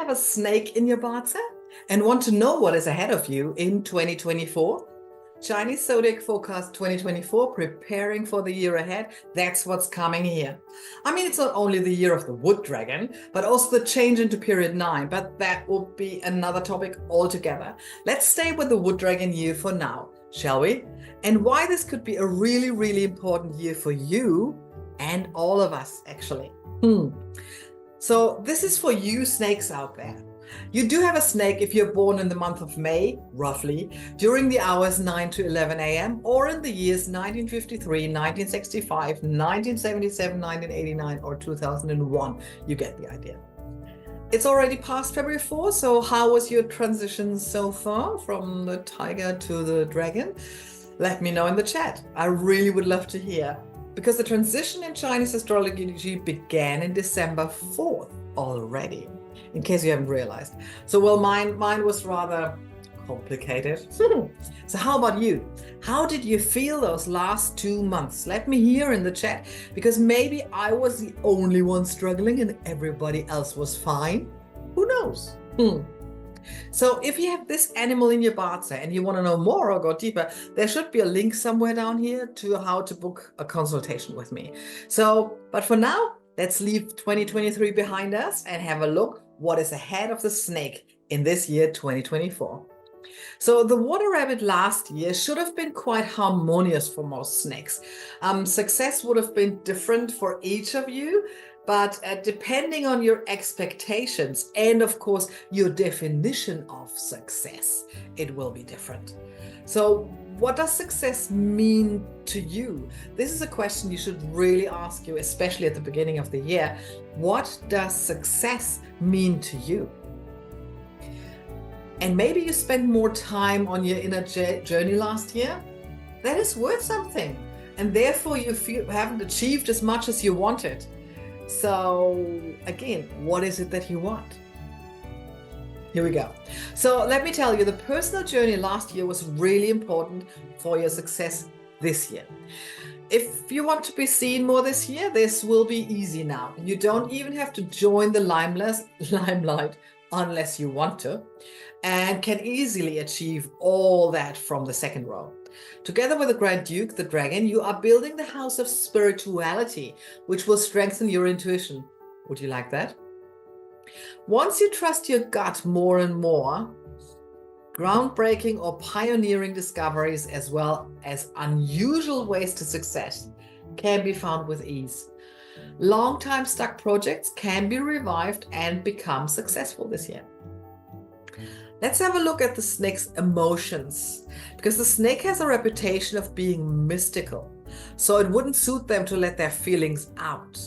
have a snake in your bazi and want to know what is ahead of you in 2024? Chinese Zodiac Forecast 2024, preparing for the year ahead. That's what's coming here. I mean, it's not only the year of the wood dragon, but also the change into period 9, but that will be another topic altogether. Let's stay with the wood dragon year for now, shall we? And why this could be a really, really important year for you and all of us, actually. So this is for you snakes out there. You do have a snake if you're born in the month of May, roughly, during the hours 9 to 11 a.m. or in the years 1953, 1965, 1977, 1989, or 2001. You get the idea. It's already past February 4th, so how was your transition so far from the tiger to the dragon? Let me know in the chat. I really would love to hear, because the transition in Chinese astrology began in December 4th already, in case you haven't realized. So, well, mine was rather complicated. So how about you? How did you feel those last 2 months? Let me hear in the chat, because maybe I was the only one struggling and everybody else was fine. Who knows? So if you have this animal in your bazi and you want to know more or go deeper, there should be a link somewhere down here to how to book a consultation with me. So, but for now, let's leave 2023 behind us and have a look what is ahead of the snake in this year 2024. So the water rabbit last year should have been quite harmonious for most snakes. Success would have been different for each of you, but depending on your expectations and of course your definition of success, it will be different. So what does success mean to you? This is a question you should really ask you, especially at the beginning of the year. What does success mean to you? And maybe you spent more time on your inner journey last year. That is worth something. And therefore you haven't achieved as much as you wanted. So again, what is it that you want? Here we go. So let me tell you, the personal journey last year was really important for your success this year. If you want to be seen more this year, this will be easy now. You don't even have to join the limelight unless you want to, and can easily achieve all that from the second row. Together with the Grand Duke, the dragon, you are building the house of spirituality, which will strengthen your intuition. Would you like that? Once you trust your gut more and more, groundbreaking or pioneering discoveries as well as unusual ways to success can be found with ease. Long-time stuck projects can be revived and become successful this year. Let's have a look at the snake's emotions, because the snake has a reputation of being mystical, so it wouldn't suit them to let their feelings out.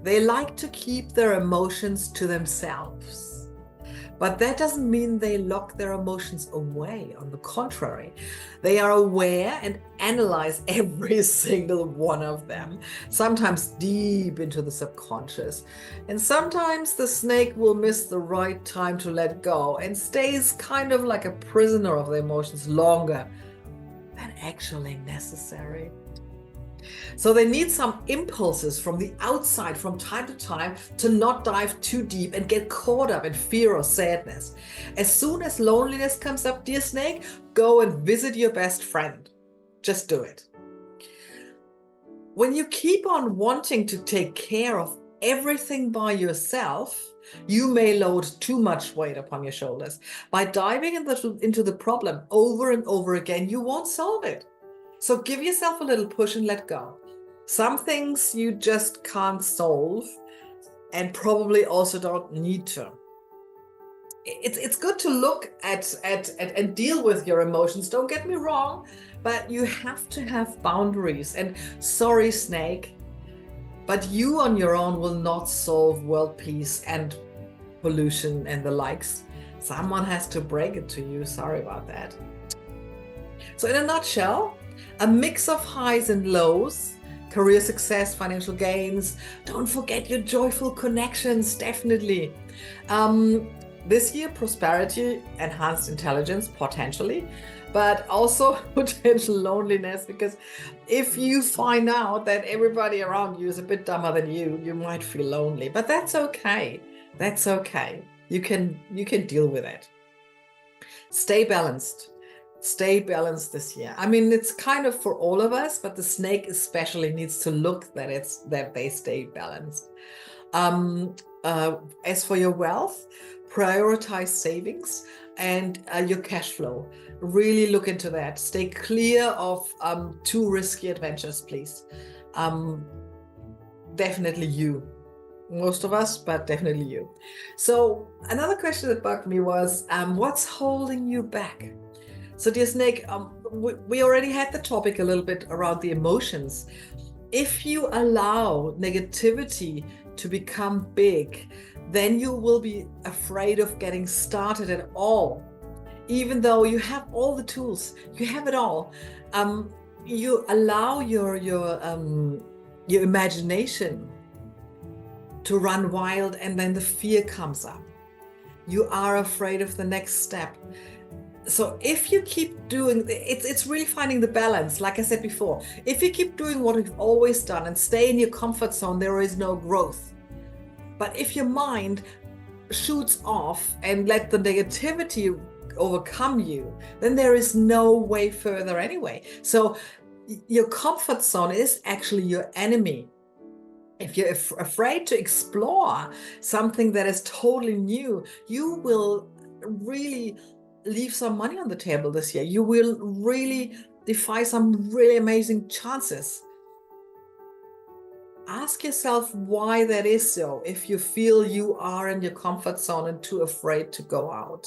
They like to keep their emotions to themselves. But that doesn't mean they lock their emotions away. On the contrary, they are aware and analyze every single one of them, sometimes deep into the subconscious. And sometimes the snake will miss the right time to let go and stays kind of like a prisoner of the emotions longer than actually necessary. So they need some impulses from the outside from time to time to not dive too deep and get caught up in fear or sadness. As soon as loneliness comes up, dear snake, go and visit your best friend. Just do it. When you keep on wanting to take care of everything by yourself, you may load too much weight upon your shoulders. By diving into the problem over and over again, you won't solve it. So give yourself a little push and let go. Some things you just can't solve and probably also don't need to. It's good to look at and deal with your emotions, don't get me wrong, but you have to have boundaries. And sorry, snake, but you on your own will not solve world peace and pollution and the likes. Someone has to break it to you. Sorry about that. So in a nutshell, a mix of highs and lows, career success, financial gains. Don't forget your joyful connections, definitely. This year, prosperity, enhanced intelligence, potentially, but also potential loneliness, because if you find out that everybody around you is a bit dumber than you might feel lonely, but that's okay. That's okay. You can deal with it. Stay balanced. Stay balanced this year. I mean, it's kind of for all of us, but the snake especially needs to look that they stay balanced. Um, as for your wealth, prioritize savings and your cash flow. Really look into that. Stay clear of too risky adventures, please. Definitely you. Most of us, but definitely you. So another question that bugged me was, what's holding you back? So dear snake, we already had the topic a little bit around the emotions. If you allow negativity to become big, then you will be afraid of getting started at all. Even though you have all the tools, you have it all. You allow your imagination to run wild, and then the fear comes up. You are afraid of the next step. So if you keep doing, it's really finding the balance. Like I said before, if you keep doing what you've always done and stay in your comfort zone, there is no growth. But if your mind shoots off and let the negativity overcome you, then there is no way further anyway. So your comfort zone is actually your enemy. If you're afraid to explore something that is totally new, you will really leave some money on the table this year. You will really defy some really amazing chances. Ask yourself why that is so. If you feel you are in your comfort zone and too afraid to go out,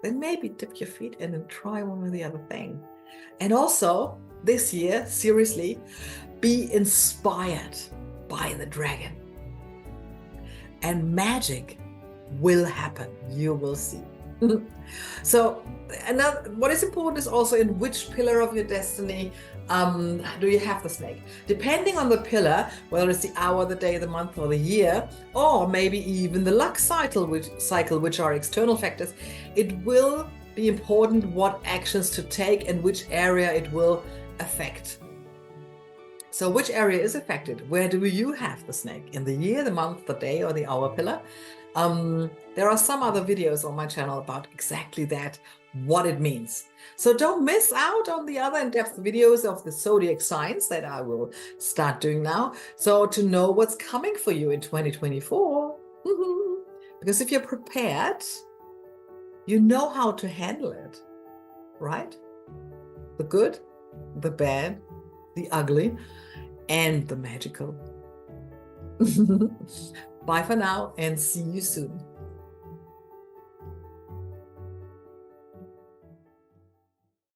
then maybe dip your feet in and try one or the other thing. And also this year, seriously, be inspired by the dragon. And magic will happen. You will see. So what is important is also in which pillar of your destiny do you have the snake. Depending on the pillar, whether it's the hour, the day, the month, or the year, or maybe even the luck cycle, which are external factors, it will be important what actions to take and which area it will affect. So which area is affected? Where do you have the snake? In the year, the month, the day, or the hour pillar? There are some other videos on my channel about exactly that, what it means. So don't miss out on the other in-depth videos of the zodiac signs that I will start doing now. So to know what's coming for you in 2024. Because if you're prepared, you know how to handle it, right? The good, the bad, the ugly, and the magical. Bye for now and see you soon.